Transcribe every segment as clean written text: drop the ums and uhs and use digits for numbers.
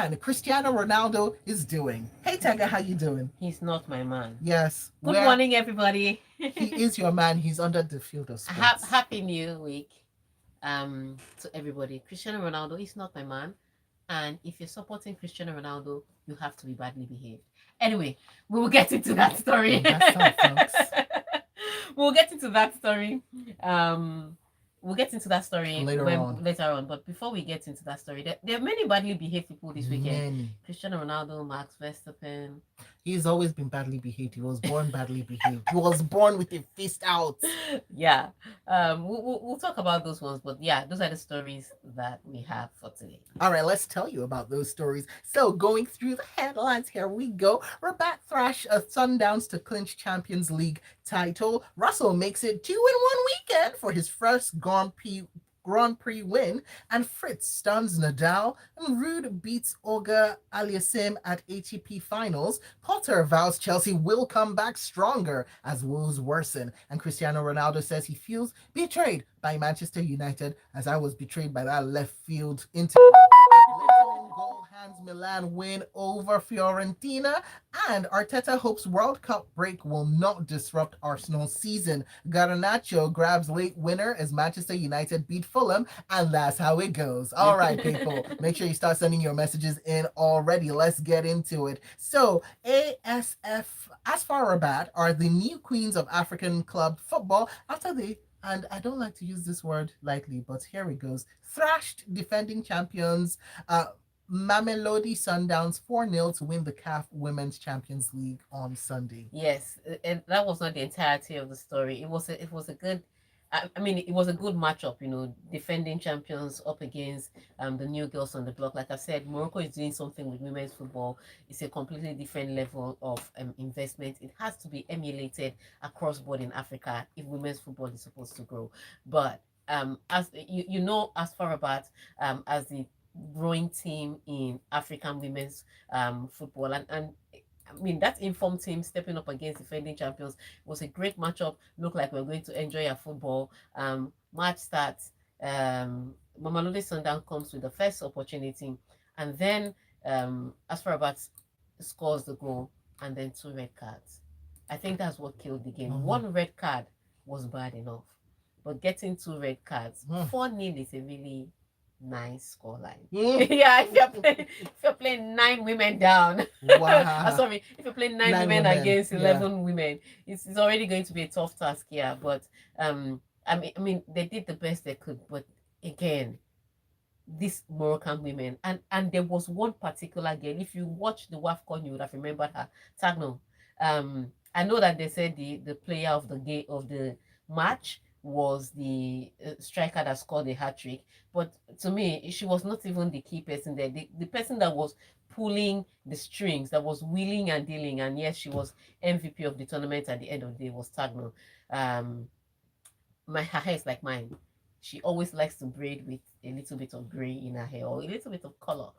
man Cristiano Ronaldo is doing. Hey Tega, how you doing? He's not my man. Yes, Good morning, everybody. he is your man. He's under the field of sports. Happy New Week, to everybody. Cristiano Ronaldo is not my man, and if you're supporting Cristiano Ronaldo, you have to be badly behaved. Anyway, we will get into that story. That's all, folks. We'll get into that story. We'll get into that story Later on. But before we get into that story, there are many badly behaved people this weekend. Many. Cristiano Ronaldo, Max Verstappen. He's always been badly behaved. He was born badly behaved. He was born with a fist out. Yeah. We'll talk about those ones, but yeah, those are the stories that we have for today. All right, let's tell you about those stories. So, going through the headlines, here we go. Rabat thrash Sundowns to clinch Champions League title. Russell makes it 2 in 1 weekend for his first Grand Prix win, and Fritz stuns Nadal, and Rude beats Olga Aliassime at ATP finals. Potter vows Chelsea will come back stronger as woes worsen, and Cristiano Ronaldo says he feels betrayed by Manchester United, as I was betrayed by that left field interview. Goal hands Milan win over Fiorentina, and Arteta hopes World Cup break will not disrupt Arsenal's season. Garnacho grabs late winner as Manchester United beat Fulham, and that's how it goes. All right, people, make sure you start sending your messages in already. Let's get into it. So, ASF Asfar Rabat are the new queens of African club football after they, and I don't like to use this word lightly, but here it goes, thrashed defending champions Mamelodi Sundowns 4-0 to win the CAF Women's Champions League on Sunday. Yes, and that was not the entirety of the story. It was a good, I mean, it was a good matchup, defending champions up against the new girls on the block. Like I said, Morocco is doing something with women's football. It's a completely different level of investment. It has to be emulated across board in Africa if women's football is supposed to grow. But as as far about as the growing team in African women's football, and I mean, that informed team stepping up against defending champions was a great matchup. Looked like we're going to enjoy our football. Match starts. Mamelodi Sundown comes with the first opportunity, and then Asfarabat scores the goal, and then 2 red cards. I think that's what killed the game. Mm-hmm. 1 red card was bad enough, but getting 2 red cards, 4-0 is a really nice scoreline. Yeah, if you're playing 9 women down. Wow. Sorry, if you're playing 9 women against 11 women, it's already going to be a tough task. Yeah, but I mean, they did the best they could. But again, these Moroccan women, and there was one particular girl. If you watch the WAFCON, you would have remembered her. Tagno. I know that they said the player of the match was the striker that scored the hat-trick, but to me, she was not even the key person there. The person that was pulling the strings, that was wheeling and dealing, and yes, she was MVP of the tournament at the end of the day, was Tagno. Her hair is like mine. She always likes to braid with a little bit of gray in her hair or a little bit of color.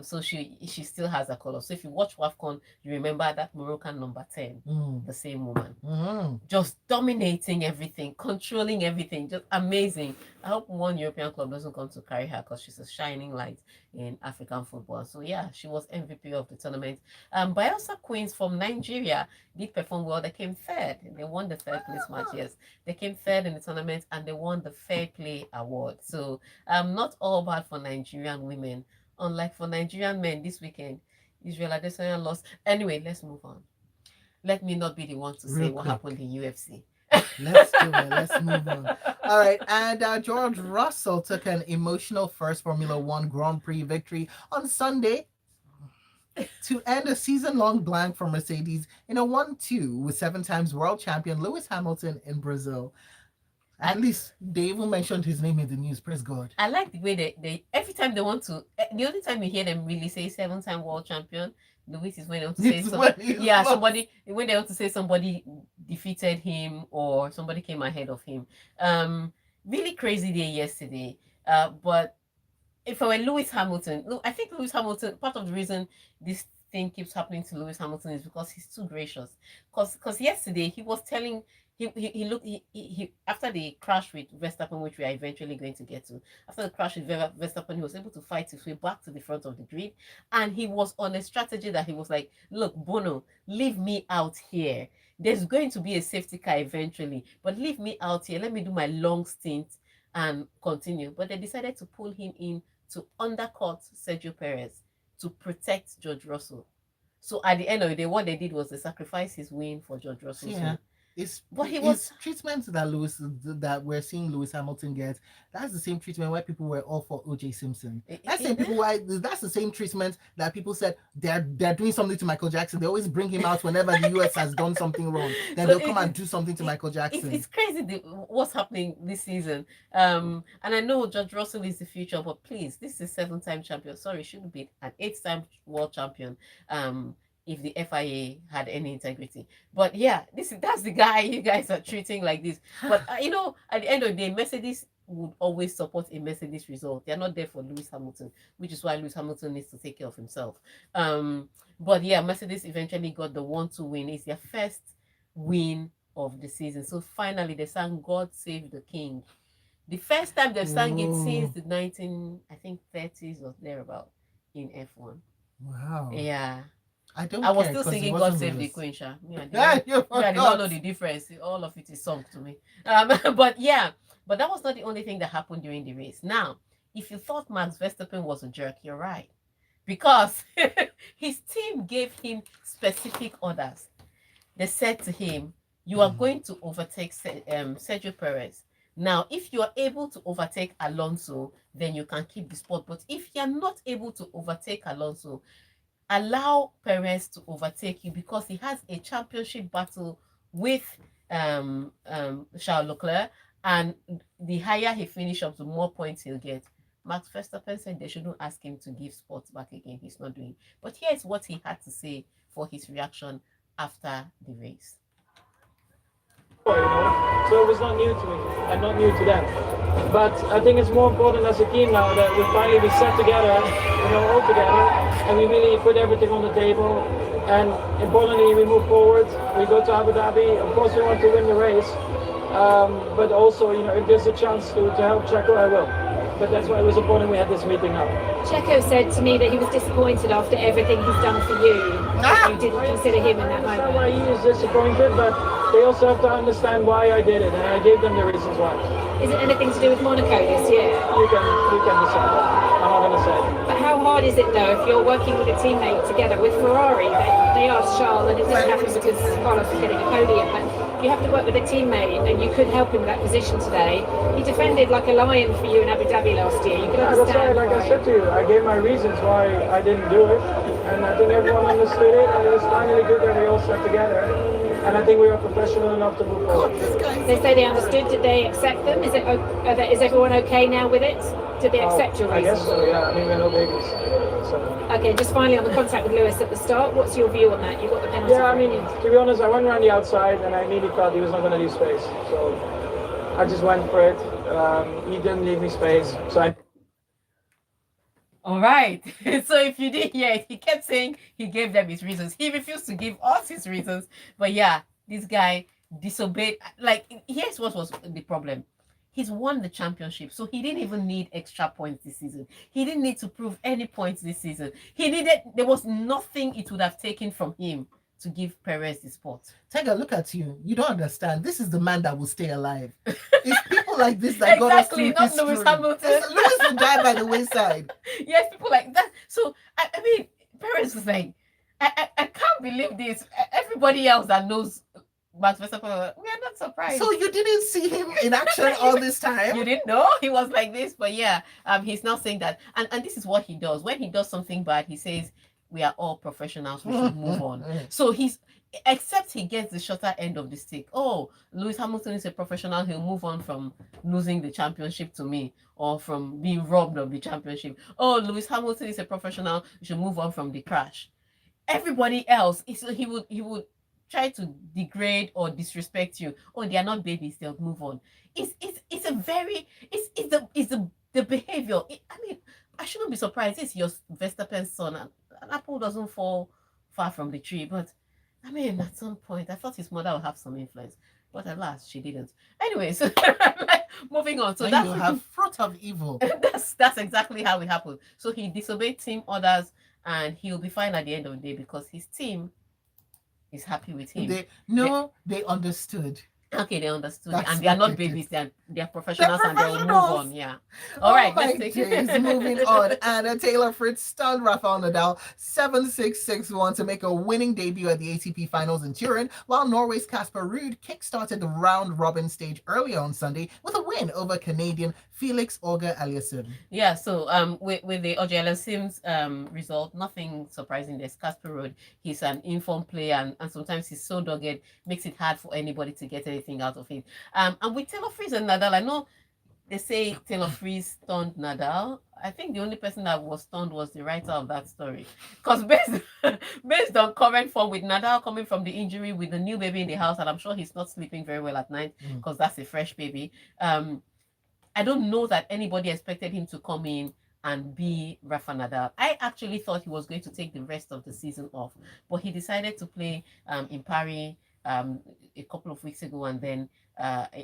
So she still has a color. So if you watch WAFCON, you remember that Moroccan number 10, the same woman. Just dominating everything, controlling everything, just amazing. I hope one European club doesn't come to carry her because she's a shining light in African football. So yeah, she was MVP of the tournament. Bayelsa Queens from Nigeria did perform well. They came third. They won the third place match, yes. They came third in the tournament and they won the Fair Play Award. So not all bad for Nigerian women. Unlike for Nigerian men this weekend, Israel Adesanya lost. Anyway, let's move on. Let me not be the one to say what happened in UFC. Let's do it. Let's move on. All right. And George Russell took an emotional first Formula One Grand Prix victory on Sunday to end a season-long blank for Mercedes in a 1-2 with 7 times world champion Lewis Hamilton in Brazil. At least they even mentioned his name in the news. Praise God. I like the way they every time they want to, the only time you hear them really say 7-time world champion, Lewis is when they want to say somebody when they want to say somebody defeated him or somebody came ahead of him. Really crazy day yesterday. But if I were Lewis Hamilton, look, I think Lewis Hamilton, part of the reason this thing keeps happening to Lewis Hamilton is because he's too gracious. Because yesterday he was telling he looked he after the crash with Verstappen, which we are eventually going to get to. After the crash with Verstappen, he was able to fight his way back to the front of the grid, and he was on a strategy that he was like, "Look, Bono, leave me out here. There's going to be a safety car eventually, but leave me out here. Let me do my long stint and continue." But they decided to pull him in to undercut Sergio Perez to protect George Russell. So at the end of the day, what they did was they sacrificed his win for George Russell's Yeah. win. It's But he was it's treatment that we're seeing Lewis Hamilton get. That's the same treatment why people were all for OJ Simpson. That's the same treatment that people said they're doing something to Michael Jackson. They always bring him out whenever the US has done something wrong. Then So they'll come and do something to Michael Jackson. It's crazy what's happening this season. And I know George Russell is the future, but please, this is 7-time champion. Sorry, shouldn't be an 8-time world champion. If the FIA had any integrity. But yeah, that's the guy you guys are treating like this. But at the end of the day, Mercedes would always support a Mercedes result. They're not there for Lewis Hamilton, which is why Lewis Hamilton needs to take care of himself. But yeah, Mercedes eventually got the 1-2 win. It's their first win of the season. So finally, they sang "God Save the King." The first time they've sang it since the 30s or thereabout in F1. Wow. Yeah. I was still singing "God Save the Queen." I did not know the difference. All of it is sung to me. But that was not the only thing that happened during the race. Now, if you thought Max Verstappen was a jerk, you're right, because his team gave him specific orders. They said to him, "You are going to overtake Sergio Perez. Now, if you are able to overtake Alonso, then you can keep the spot. But if you are not able to overtake Alonso, allow Perez to overtake you, because he has a championship battle with Charles Leclerc, and the higher he finishes up, the more points he'll get." Max Verstappen said they shouldn't ask him to give spots back again. He's not doing. But here's what he had to say for his reaction after the race. So it was not new to me and not new to them. But I think it's more important as a team now that we finally sat together, all together, and we really put everything on the table. And importantly, we move forward. We go to Abu Dhabi. Of course, we want to win the race, but also, if there's a chance to help Checo, I will. But that's why it was important we had this meeting now. Checo said to me that he was disappointed after everything he's done for you. You didn't consider him in that moment. That's not why he is disappointed, but they also have to understand why I did it, and I gave them the reasons why. Is it anything to do with Monaco this year? You can decide. I'm not going to say. But how hard is it though if you're working with a teammate together with Ferrari? They asked Charles, and it didn't happen because Carlos was getting a podium, but you have to work with a teammate, and you could help him in that position today. He defended like a lion for you in Abu Dhabi last year. You could understand. Like I said to you, I gave my reasons why I didn't do it, and I think everyone understood it, and it was finally good that we all sat together. And I think we are professional enough to move forward. They say they understood. Did they accept them? Is everyone okay now with it? Did they accept your reasons? I guess so, yeah. I mean, we're no babies. So. Okay, just finally on the contact with Lewis at the start, what's your view on that? You got the penalty. Yeah, I mean, to be honest, I went around the outside and I immediately felt he was not going to leave space. So I just went for it. He didn't leave me space. So All right. So if you didn't hear it, he kept saying he gave them his reasons. He refused to give us his reasons. But yeah, this guy disobeyed. Like, here's what was the problem. He's won the championship, so he didn't even need extra points this season. He didn't need to prove any points this season. There was nothing it would have taken from him to give Perez the spot. Tega, look at you. You don't understand. This is the man that will stay alive. It's people like this that got us through not history. Lewis Hamilton. Lewis will die by the wayside. Yes, people like that. So I mean, Perez was like, I can't believe this. Everybody else that knows Max Verstappen, we are not surprised. So you didn't see him in action all this time? You didn't know he was like this, but yeah, he's now saying that, and this is what he does. When he does something bad, he says, "We are all professionals. We should move on." So except he gets the shorter end of the stick. Oh, Lewis Hamilton is a professional. He'll move on from losing the championship to me, or from being robbed of the championship. Oh, Lewis Hamilton is a professional. You should move on from the crash. Everybody else, he would try to degrade or disrespect you. Oh, they are not babies. They'll move on. It's the behavior. I mean, I shouldn't be surprised. It's your Verstappen's son. An apple doesn't fall far from the tree. But I mean, at some point, I thought his mother would have some influence. But alas, she didn't. Anyways, moving on. So And that's you have fruit of evil. that's exactly how it happened. So he disobeyed team orders, and he'll be fine at the end of the day because his team is happy with him. They understood. Okay, they understood, That's and they are what not they did. babies. They're professionals, and they'll move professionals. on. Yeah. All right, my let's take days. Moving on. Anna Taylor Fritz stunned Rafael Nadal 7-6, 6-1 to make a winning debut at the ATP Finals in Turin, while Norway's Casper Ruud kickstarted the round-robin stage earlier on Sunday with a win over Canadian Felix Auger Aliassime. Yeah, so with the Auger Sims result, nothing surprising. There's Casper Ruud. He's an informed player, and sometimes he's so dogged, makes it hard for anybody to get anything out of it. And with Taylor Fritz and Nadal, I know they say Taylor Fritz stunned Nadal. I think the only person that was stunned was the writer of that story, because based on current form with Nadal coming from the injury with the new baby in the house, and I'm sure he's not sleeping very well at night because that's a fresh baby. I don't know that anybody expected him to come in and be Rafa Nadal. I actually thought he was going to take the rest of the season off, but he decided to play in Paris a couple of weeks ago, and then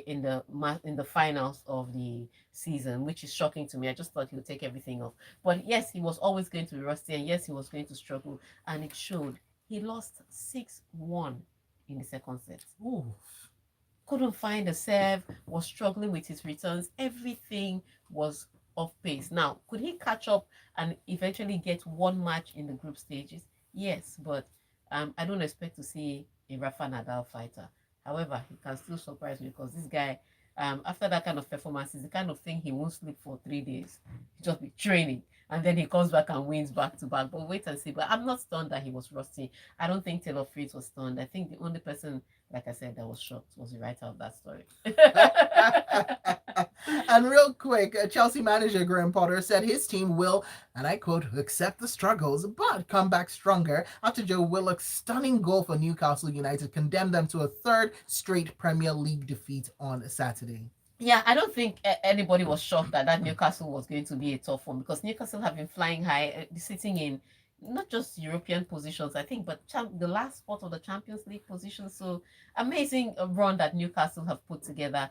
in the finals of the season, which is shocking to me. I just thought he would take everything off. But yes, he was always going to be rusty, and yes, he was going to struggle, and it showed. He lost 6-1 in the second set. Ooh. Couldn't find a serve, was struggling with his returns. Everything was off pace. Now, could he catch up and eventually get one match in the group stages? Yes, but I don't expect to see a Rafa Nadal fighter. However, he can still surprise me because this guy, after that kind of performance, is the kind of thing he won't sleep for 3 days. He'll just be training. And then he comes back and wins back to back. But wait and see. But I'm not stunned that he was rusty. I don't think Taylor Fritz was stunned. I think the only person, like I said, that was shocked was the writer of that story. And real quick, Chelsea manager Graham Potter said his team will, and I quote, accept the struggles, but come back stronger after Joe Willock's stunning goal for Newcastle United condemned them to a third straight Premier League defeat on Saturday. Yeah, I don't think anybody was shocked that Newcastle was going to be a tough one, because Newcastle have been flying high, sitting in not just European positions, I think, but the last spot of the Champions League position. So amazing run that Newcastle have put together.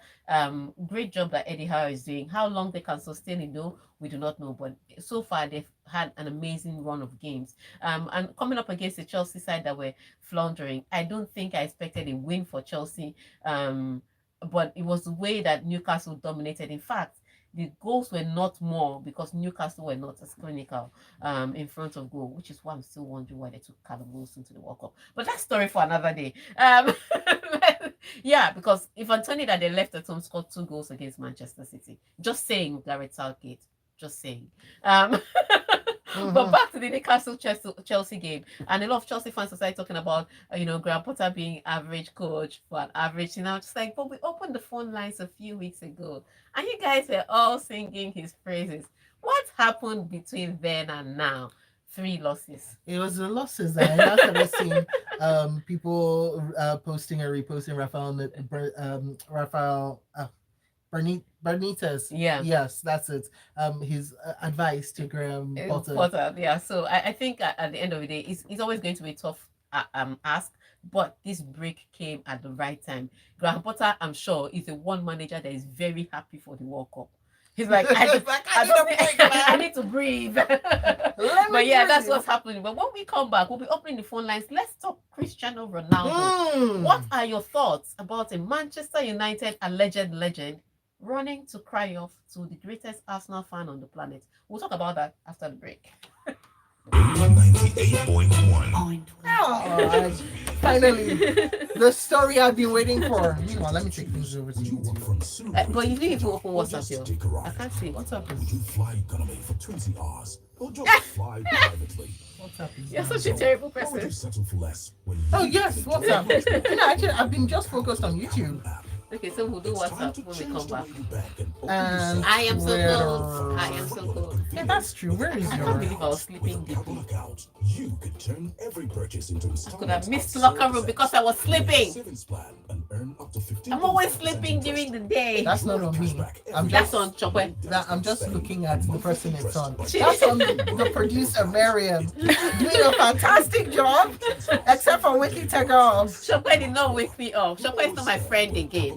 Great job that Eddie Howe is doing. How long they can sustain it, though, we do not know. But so far, they've had an amazing run of games. And coming up against the Chelsea side that were floundering, I don't think I expected a win for Chelsea. But it was the way that Newcastle dominated. In fact, the goals were not more because Newcastle were not as clinical in front of goal, which is why I'm still wondering why they took Callum Wilson to the World Cup. But that's story for another day. Yeah, because if Anthony that they left at home scored 2 goals against Manchester City, just saying, Gareth Southgate, just saying. But back to the Newcastle Chelsea game, and a lot of Chelsea fans started talking about Graham Potter being average coach for an average. Just like, but we opened the phone lines a few weeks ago, and you guys were all singing his praises. What happened between then and now? 3 losses. It was the losses. I started seeing people posting or reposting Rafael Benitez. Yeah. Yes, that's it. His advice to Graham Potter. Yeah. So I think at the end of the day, it's always going to be a tough ask. But this break came at the right time. Graham Potter, I'm sure, is the one manager that is very happy for the World Cup. He's like, I need to breathe. But yeah, that's what's happening. But when we come back, we'll be opening the phone lines. Let's talk Cristiano Ronaldo. What are your thoughts about a Manchester United alleged legend running to cry off to the greatest Arsenal fan on the planet? We'll talk about that after the break. 98.1. Oh, finally, the story I've been waiting for. Meanwhile, let me take things over to you. But you need to open WhatsApp here. I can't see. What's up? Would you fly economy for 20 hours or just fly privately? What's up? You're such a terrible Or would you person. settle for less when Oh you yes, can what's do up? it? Actually, I've been just focused on YouTube. Okay, so we'll do It's time WhatsApp to when we change come the back. way you bank and open And your I am so Twitter. cold. I am so cold. Yeah, that's true. Where is I can't your? believe I was With sleeping a couple deeply. accounts, you could turn every purchase into I installments. could have missed at locker room 0%. because I was Get a sleeping. savings plan and earn up to 15. I'm always sleeping during the day. That's not on me. I'm That's just on Chope. that I'm just looking at the person it's on. She- That's on the producer Mariam doing a fantastic job, except for waking Tega off. Chope did not wake me up. Chope is not my friend again.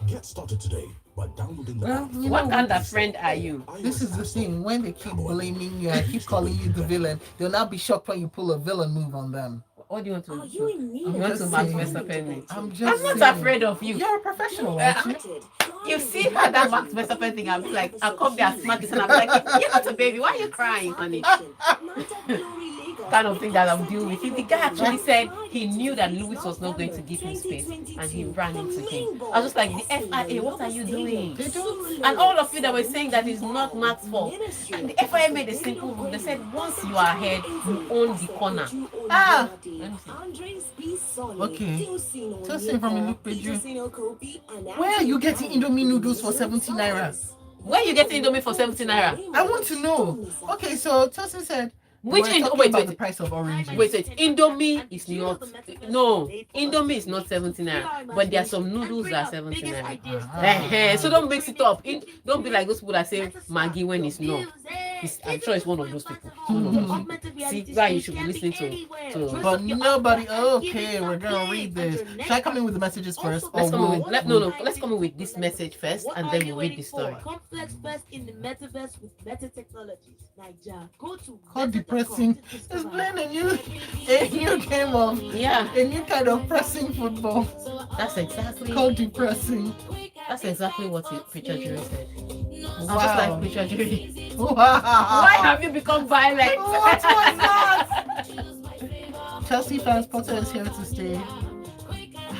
Get started today by downloading the Well, app. you What know, kind of friend are you? this is the thing. When they keep blaming you and keep calling you the villain, they'll not be shocked when you pull a villain move on them. What do you want to do? I'm You want to just Max saying. Verstappen me? I'm just I'm not saying. afraid of you. You're a professional, aren't you? You see how that Max Verstappen thing, I'll be like, I'll come there and smack this and I'll be like, you're not a baby, why are you crying, honey? Kind of thing that I'm dealing with. If the guy actually said he knew that Lewis was not going to give him space and he ran into him, I was just like, the FIA, what are you doing? They don't. And all of you that were saying that it's not Max's fault. And the FIA made a simple rule. They said once you are ahead, you own the corner. Ah. Let me see. Okay. Just say from a look page. Where are you getting Indomie noodles for 70 naira? Where you getting Indomie for 70 naira? I want to know. Okay, so Tosin said. Which we're Indo- talking wait, about wait. the price of oranges. Wait, Indomie is not. No, Indomie is not 70 naira. But there are some noodles that are 70 naira. So don't mix it up. Don't be like those people that say Maggie when it's not. I'm sure it's one of those people. See, why you should be listening to. But nobody. Okay, we're gonna read this. Should I come in with the messages first? Let's Or come in will- with, let's come in with this message first, and then we'll read the story. Complex first in the metaverse with Meta Technologies. Nigeria. Go to How meta.com depressing. to It's discover. playing a new game of Yeah, a new kind of pressing football. that's exactly Called depressing. what Preacher Jerry said. I'm just Wow. like Preacher Jerry. Wow. Why have you become violent? What was that? Chelsea fans, Potter is here to stay.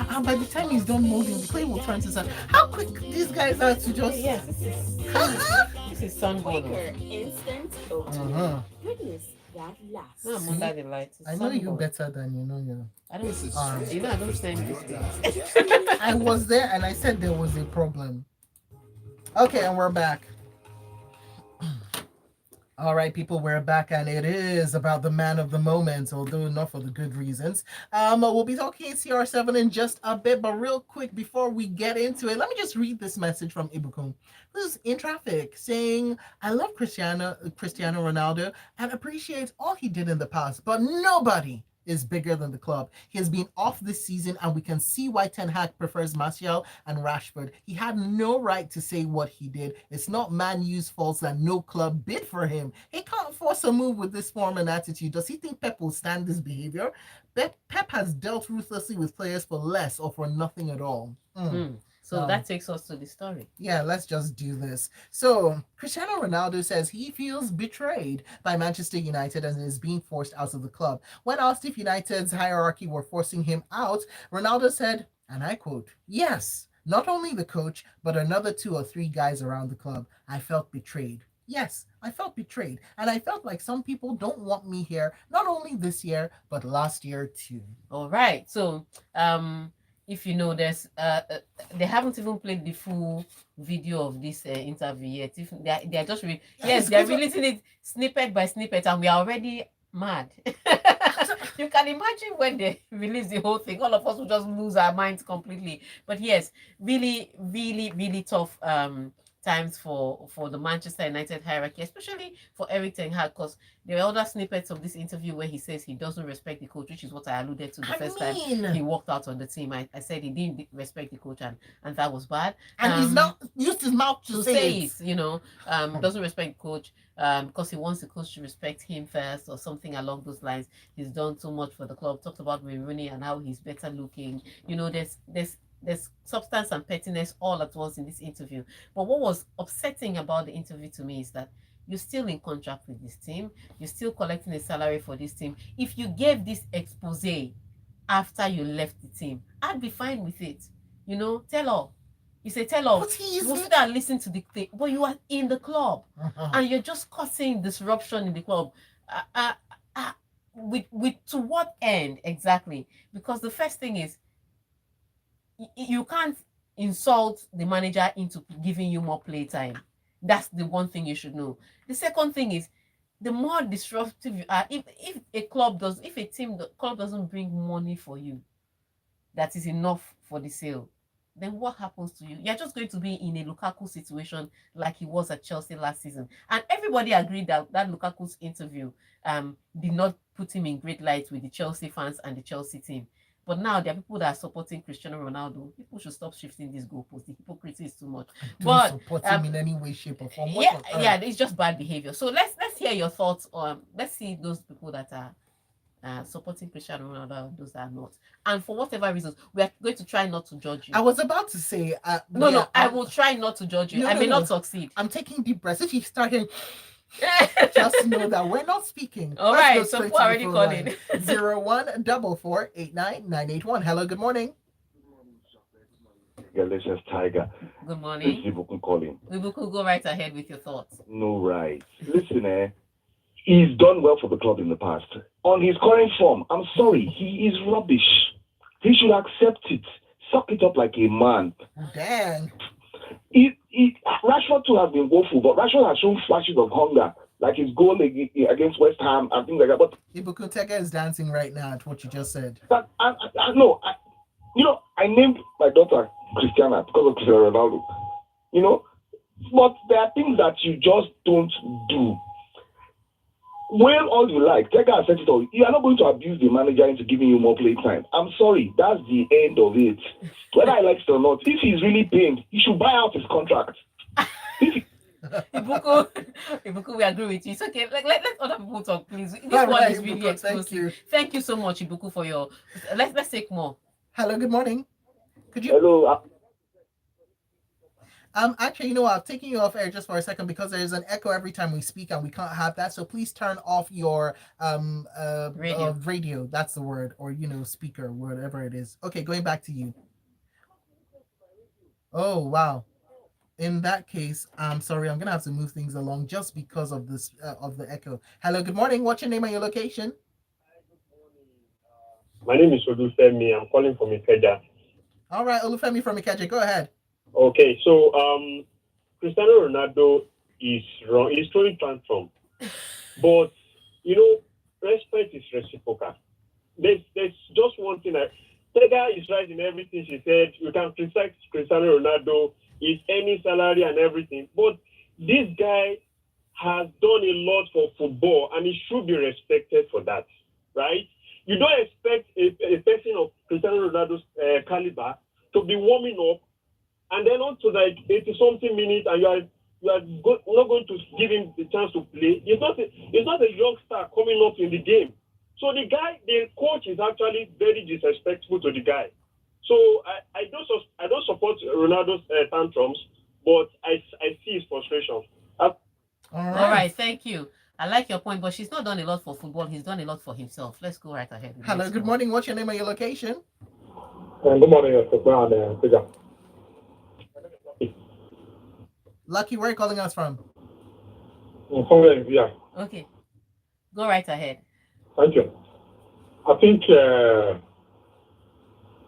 And by the time he's done molding, the clay will turn to sand. How quick these guys are to just. Yes, this is sunburn. Instant OT. Goodness that lasts. No, I'm under the light. It's I know you sunburn. better than you know you. I don't. Alright. You know, I don't stand this way. I was there and I said there was a problem. Okay, and we're back. All right, people, we're back, and it is about the man of the moment, although not for the good reasons. We'll be talking CR7 in just a bit, but real quick before we get into it, let me just read this message from Ibukum, who's in traffic, saying, "I love Cristiano Ronaldo and appreciate all he did in the past, but nobody is bigger than the club. He has been off this season, and we can see why Ten Hag prefers Martial and Rashford. He had no right to say what he did. It's not Man U's fault that no club bid for him. He can't force a move with this form and attitude. Does he think Pep will stand this behavior? Pep has dealt ruthlessly with players for less or for nothing at all." So that takes us to the story. Yeah, let's just do this. So, Cristiano Ronaldo says he feels betrayed by Manchester United and is being forced out of the club. When asked if United's hierarchy were forcing him out, Ronaldo said, and I quote, "Yes, not only the coach, but another 2 or 3 guys around the club. I felt betrayed. Yes, I felt betrayed. And I felt like some people don't want me here, not only this year, but last year too." All right. So, if you know, there's they haven't even played the full video of this interview yet. If they're just they're releasing it snippet by snippet, and we are already mad. You can imagine when they release the whole thing, all of us will just lose our minds completely. But yes, really, really, really tough times for the Manchester United hierarchy, especially for Eric Ten Hag, because there are other snippets of this interview where he says he doesn't respect the coach, which is what I alluded to the first time he walked out on the team. I said he didn't respect the coach, and that was bad. And he's not used his mouth to say it. You know, doesn't respect the coach because he wants the coach to respect him first or something along those lines. He's done too much for the club. Talked about Wayne Rooney and how he's better looking. You know, there's substance and pettiness all at once in this interview. But what was upsetting about the interview to me is that you're still in contract with this team. You're still collecting a salary for this team. If you gave this expose after you left the team, I'd be fine with it. You know, tell all. You say, tell all. We'll sit and listen to the thing. But you are in the club. And you're just causing disruption in the club. With to what end exactly? Because the first thing is, you can't insult the manager into giving you more playtime. That's the one thing you should know. The second thing is, the more disruptive you are, if a team, the club doesn't bring money for you that is enough for the sale, then what happens to you? You're just going to be in a Lukaku situation like he was at Chelsea last season. And everybody agreed that Lukaku's interview did not put him in great light with the Chelsea fans and the Chelsea team. But now there are people that are supporting Cristiano Ronaldo. People should stop shifting this goalpost. The hypocrisy is too much. Don't support him in any way, shape, or form. Yeah, it's just bad behavior. So let's hear your thoughts on. Let's see those people that are supporting Cristiano Ronaldo and those that are not. And for whatever reasons, we are going to try not to judge you. I was about to say, I will try not to judge you. I may not succeed. I'm taking deep breaths. If you start hearing, just know that we're not speaking. All right, so people are already calling. 0144899981. Hello, good morning. Yeah, this is Tiger. Good morning. This is Ibuku calling. Ibuku, go right ahead with your thoughts. No, right. Listen, he's done well for the club in the past. On his current form, I'm sorry, he is rubbish. He should accept it. Suck it up like a man. Dang. Rashford too has been woeful, but Rashford has shown flashes of hunger, like his goal against West Ham and things like that. But Ibuku, Tega is dancing right now at what you just said. I named my daughter Christiana because of Cristiano Ronaldo. But there are things that you just don't do. Well, all you like, Tega has said it all. You are not going to abuse the manager into giving you more play time. I'm sorry, that's the end of it. Whether I like it or not, if he's really pained, he should buy out his contract. Ibuku, we agree with you. It's okay. Let other people talk, please. This one is really explosive. Thank you so much, Ibuku, for your. Let's take more. Hello, good morning. Could you? Hello. Actually, I'm taking you off air just for a second because there's an echo every time we speak and we can't have that. So please turn off your radio. That's the word, or speaker, whatever it is. Okay, going back to you. Oh wow. In that case, I'm sorry, I'm gonna have to move things along just because of this of the echo. Hello, good morning. What's your name and your location? My name is Olufemi. I'm calling from Ikeja. All right, Olufemi from Ikeja. Go ahead. Okay, so Cristiano Ronaldo is wrong. He's throwing tantrum, but respect is reciprocal. There's just one thing. Tega is right in everything she said. You can criticize Cristiano Ronaldo, his earning salary and everything, but this guy has done a lot for football, and he should be respected for that, right? You don't expect a person of Cristiano Ronaldo's caliber to be warming up. And then on to like 80-something minutes, and you are not going to give him the chance to play. He's not a young star coming up in the game. So the coach is actually very disrespectful to the guy. So I don't support Ronaldo's tantrums, but I see his frustration. All right, thank you. I like your point, but she's not done a lot for football. He's done a lot for himself. Let's go right ahead. Hello, good morning. What's your name and your location? Good morning, Mr. Lucky, where are you calling us from? Yeah. Okay. Go right ahead. Thank you. I think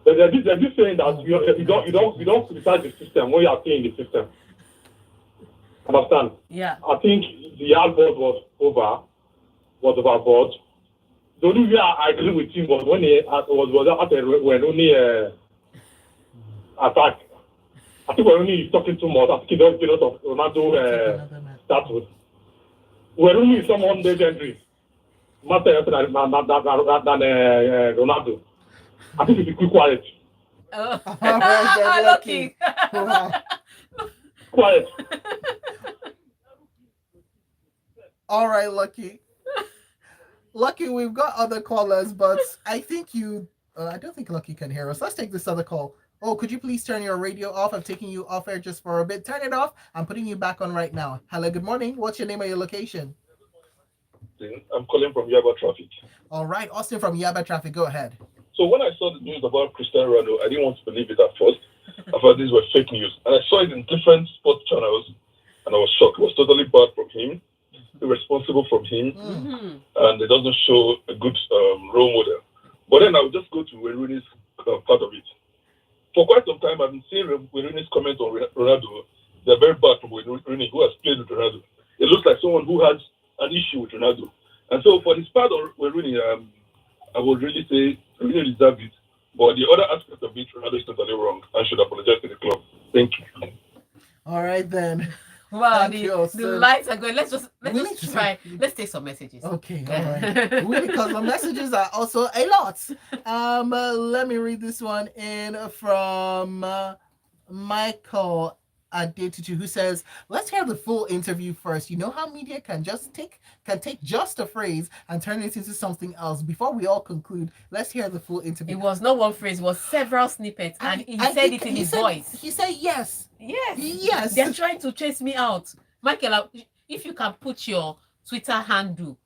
there's this saying that you don't criticize the system when you are playing the system. Understand? Yeah. I think the hardboard was overboard. The only way I agree with him was when he when only attack. I think we're only talking too much. I think he does a lot of Ronaldo status. We're only someone legendary. Much than Ronaldo. I think it's quick quiet. Lucky. Quiet. All right, Lucky. Lucky, we've got other callers, but I think I don't think Lucky can hear us. Let's take this other call. Oh, could you please turn your radio off? I'm taking you off air just for a bit. Turn it off. I'm putting you back on right now. Hello, good morning. What's your name and your location? I'm calling from Yaba Traffic. All right, Austin from Yaba Traffic. Go ahead. So when I saw the news about Cristiano Ronaldo, I didn't want to believe it at first. I thought these were fake news. And I saw it in different sports channels, and I was shocked. It was totally bad from him, irresponsible from him, and it doesn't show a good role model. But then I would just go to Rooney's part of it. for quite some time, I've been seeing Rooney's comment on Ronaldo. They're very bad from Rooney, who has played with Ronaldo. It looks like someone who has an issue with Ronaldo. And so for his part on Rooney, I would really say Rooney deserves it. But the other aspect of it, Ronaldo is totally wrong and should apologize to the club. Thank you. All right then. Wow, Thank you, the Austin. lights are going. Let's just need to try. Let's take some messages. Okay, all right. Really, because the messages are also a lot. Let me read this one in from Michael Adetutu, who says, "Let's hear the full interview first. You know how media can take just a phrase and turn it into something else. Before we all conclude, let's hear the full interview." It was not one phrase; it was several snippets, and he said it in his voice. He said yes. Yes. They're trying to chase me out. Michael, if you can put your Twitter handle,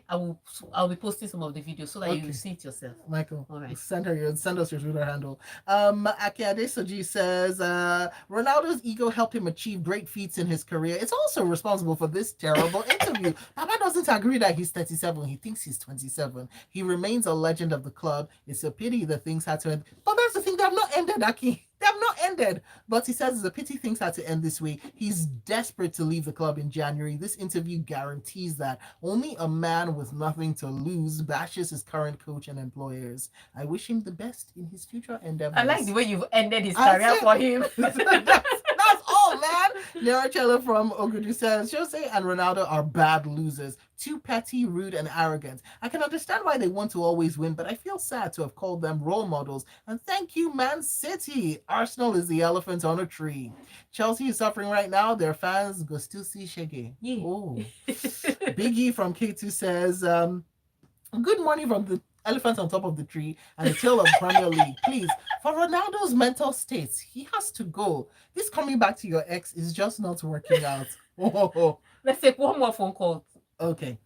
I'll be posting some of the videos so that you will see it yourself. Michael, all right. Send us your Twitter handle. Ake Adesoji says, Ronaldo's ego helped him achieve great feats in his career. It's also responsible for this terrible interview. Papa doesn't agree that he's 37. He thinks he's 27. He remains a legend of the club. It's a pity that things had to end. But that's the thing, they have not ended, Ake. They have not ended. But he says it's a pity things had to end this way. He's desperate to leave the club in January. This interview guarantees that. Only a man with nothing to lose bashes his current coach and employers. I wish him the best in his future endeavors. I like the way you've ended his career for him. That's all, man. Nerachella from Ogudu says, Jose and Ronaldo are bad losers. Too petty, rude, and arrogant. I can understand why they want to always win, but I feel sad to have called them role models. And thank you, Man City. Arsenal is the elephant on a tree. Chelsea is suffering right now. Their fans go still see Shege. Yeah. Oh. Biggie from K2 says, good morning from the elephant on top of the tree and the tail of Premier League. Please, for Ronaldo's mental state, he has to go. This coming back to your ex is just not working out. Oh. Let's take one more phone call. Okay.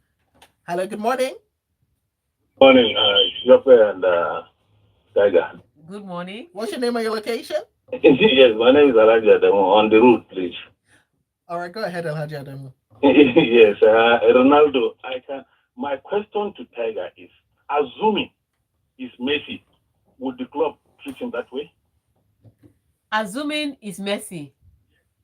Hello, good morning. Morning, Sope and Tega. Good morning. What's your name and your location? Yes, my name is Alhaji Adamu. On the route, please. All right, go ahead, Alhaji Adamu. Yes, Ronaldo. My question to Tega is: assuming it's Messi, would the club treat him that way? Assuming it's Messi,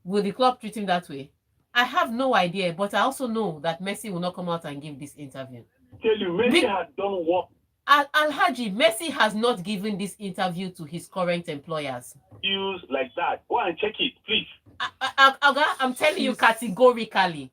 would the club treat him that way? I have no idea, but I also know that Messi will not come out and give this interview. Tell you, Messi had done what? Alhaji, Messi has not given this interview to his current employers. Use like that. Go and check it, please. I'm telling you categorically.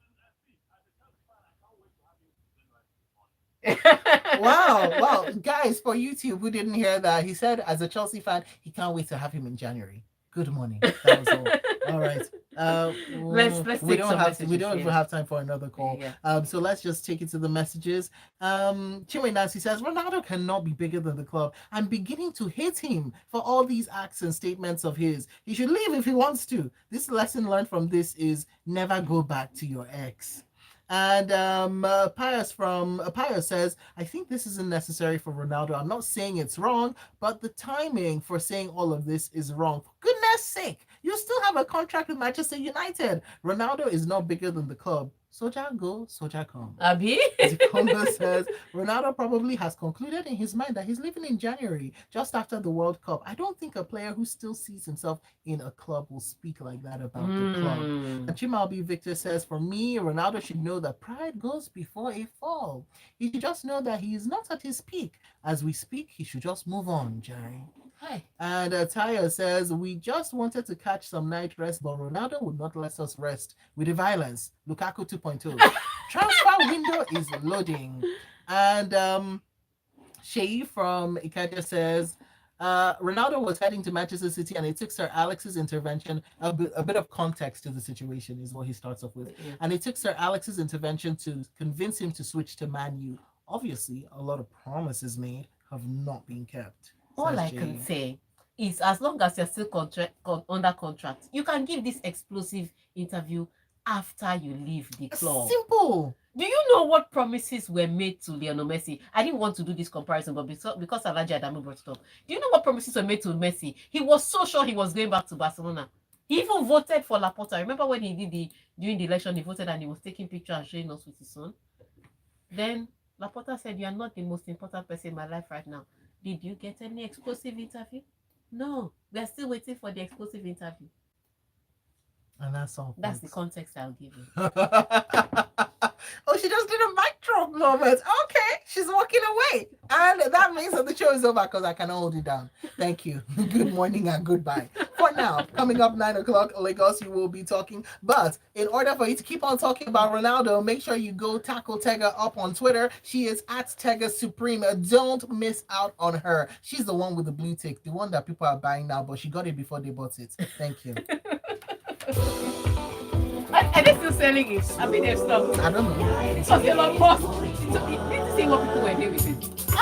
Wow. Guys, for YouTube who didn't hear that, he said as a Chelsea fan, he can't wait to have him in January. Good morning. That was all. All right. Let's we don't even have time for another call. Yeah. So let's just take it to the messages. Chinwe Nancy says Ronaldo cannot be bigger than the club. I'm beginning to hate him for all these acts and statements of his. He should leave if he wants to. This lesson learned from this is never go back to your ex. And Pius says, I think this isn't necessary for Ronaldo. I'm not saying it's wrong, but the timing for saying all of this is wrong. For goodness sake, you still have a contract with Manchester United. Ronaldo is not bigger than the club. Soja go, Soja come. Abi? Zikongo says, Ronaldo probably has concluded in his mind that he's leaving in January, just after the World Cup. I don't think a player who still sees himself in a club will speak like that about the club. And Chimalbi Victor says, for me, Ronaldo should know that pride goes before a fall. He should just know that he is not at his peak. As we speak, he should just move on, Jerry. Hi. And Taya says, we just wanted to catch some night rest, but Ronaldo would not let us rest with the violence. Lukaku 2.0. Transfer window is loading. And Shay from Ikaja says, Ronaldo was heading to Manchester City and it took Sir Alex's intervention, a bit of context to the situation is what he starts off with. Yeah. And it took Sir Alex's intervention to convince him to switch to Man U. Obviously, a lot of promises made have not been kept. All I can say is as long as you're still under contract, you can give this explosive interview after you leave the club. Simple. Do you know what promises were made to Lionel Messi? I didn't want to do this comparison, but because Alhaji Adamu brought it up. Do you know what promises were made to Messi? He was so sure he was going back to Barcelona. He even voted for Laporta. Remember when he did during the election, he voted and he was taking pictures and showing us with his son? Then Laporta said, you are not the most important person in my life right now. Did you get any explosive interview? No, we're still waiting for the exclusive interview. And that's all. That's the context I'll give you. Oh, she just did a mic drop moment. Okay, she's walking away. And that means that the show is over because I can hold you down. Thank you. Good morning and goodbye. For now, coming up 9 o'clock, Lagos, you will be talking. But in order for you to keep on talking about Ronaldo, make sure you go tackle Tega up on Twitter. She is at Tega Supreme. Don't miss out on her. She's the one with the blue tick, the one that people are buying now, but she got it before they bought it. Thank you. Are they still selling it? I mean, they've stopped. I don't know. Because they lost. So you need to see what people were doing with it.